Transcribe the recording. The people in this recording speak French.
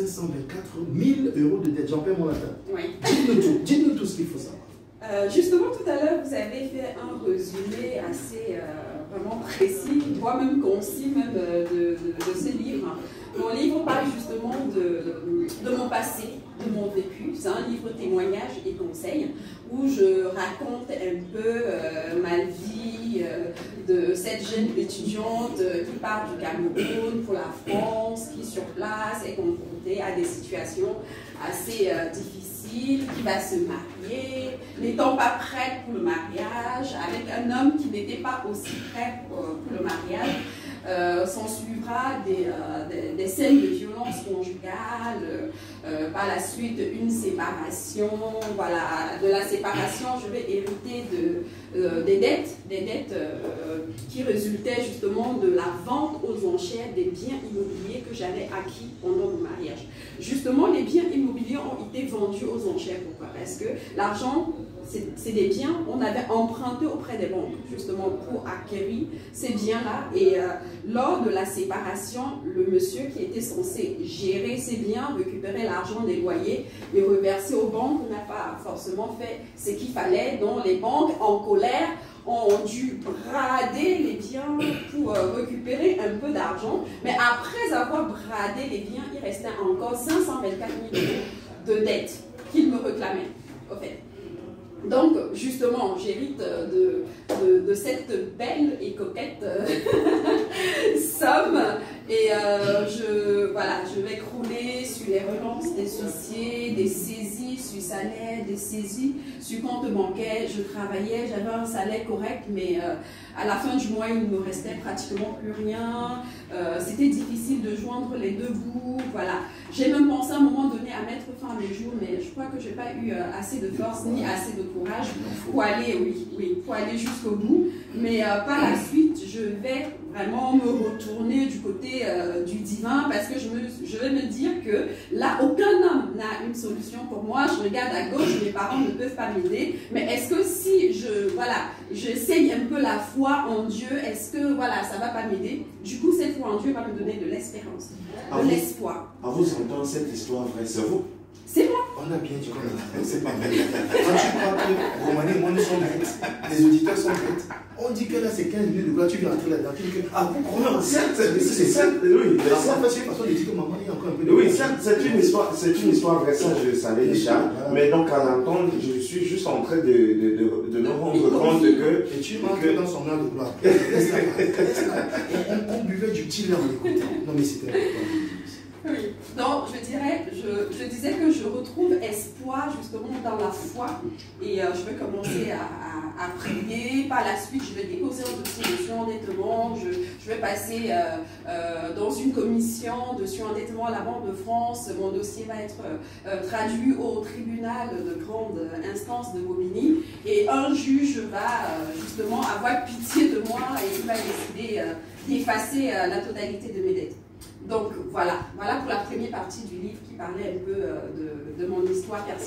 524 000 € de dette. J'en perds mon latin. Oui. Dites-nous tout ce qu'il faut savoir. Justement, tout à l'heure, vous avez fait un résumé assez vraiment précis, voire même concis même, de ce livre. Mon livre parle justement de mon passé, de mon vécu. C'est un livre témoignage et conseils où je raconte un peu ma vie de cette jeune étudiante qui part du Cameroun pour la France, qui sur place est confrontée à des situations assez difficiles, qui va se marier, n'étant pas prête pour le mariage, avec un homme qui n'était pas aussi prêt pour le mariage. S'en suivra des scènes de violence conjugale, par la suite une séparation. Voilà, de la séparation, je vais hériter des dettes qui résultaient justement de la vente aux enchères des biens immobiliers que j'avais acquis pendant mon mariage. Justement, les biens immobiliers ont été vendus aux enchères. Pourquoi? Parce que l'argent, c'est des biens, on avait emprunté auprès des banques justement pour acquérir ces biens-là. Et lors de la séparation, le monsieur qui était censé gérer ces biens, récupérer l'argent des loyers et reverser aux banques, n'a pas forcément fait ce qu'il fallait. Donc les banques, en colère, ont dû brader les biens pour récupérer un peu d'argent. Mais après avoir bradé les biens, il restait encore 524 000 € de dettes qu'ils me réclamaient, au fait. Donc, justement, j'hérite de cette belle et coquette somme et je vais crouler sur les relances des huissiers, des saisies sur salaire, des saisies sur compte bancaire. Je travaillais, j'avais un salaire correct, mais à la fin du mois, il ne me restait pratiquement plus rien. C'était difficile de joindre les deux bouts. Voilà. J'ai même pensé à un moment donné à mettre fin à mes jours, mais je crois que je n'ai pas eu assez de force ni assez de courage pour aller, pour aller jusqu'au bout. Mais par la suite, je vais vraiment me retourner du côté du divin, parce que je vais me dire que là, aucun homme n'a une solution pour moi. Je regarde à gauche, mes parents ne peuvent pas m'aider. Mais est-ce que si j'essaye un peu la foi en Dieu, est-ce que ça va pas m'aider? Du coup, cette foi en Dieu va me donner de l'espérance, de l'espoir. À vous entendre cette histoire vraie, c'est vous? C'est moi. On a bien dit qu'on a. C'est pas vrai. Quand tu crois que Romané et moi nous sommes bêtes, les auditeurs sont bêtes, on dit que là c'est 15 minutes de gloire, tu viens entrer là-dedans, tu dis que non, certes, oui, la fois facile façon de dire que maman, il y a encore un peu de. Oui, certes, c'est une histoire vraie, ça je savais déjà, mais donc à l'entendre, je suis juste en train de me rendre compte que. Et tu rentres dans son heure de gloire. On buvait du petit lait en l'écoutant. Non mais c'était important. Oui, donc je disais que je retrouve espoir justement dans la foi et je vais commencer à prier. Par la suite, je vais déposer un dossier de surendettement. Je vais passer dans une commission de surendettement à la Banque de France. Mon dossier va être traduit au tribunal de grande instance de Bobigny et un juge va justement avoir pitié de moi et il va décider d'effacer la totalité de mes dettes. Donc voilà pour la première partie du livre qui parlait un peu de mon histoire personnelle.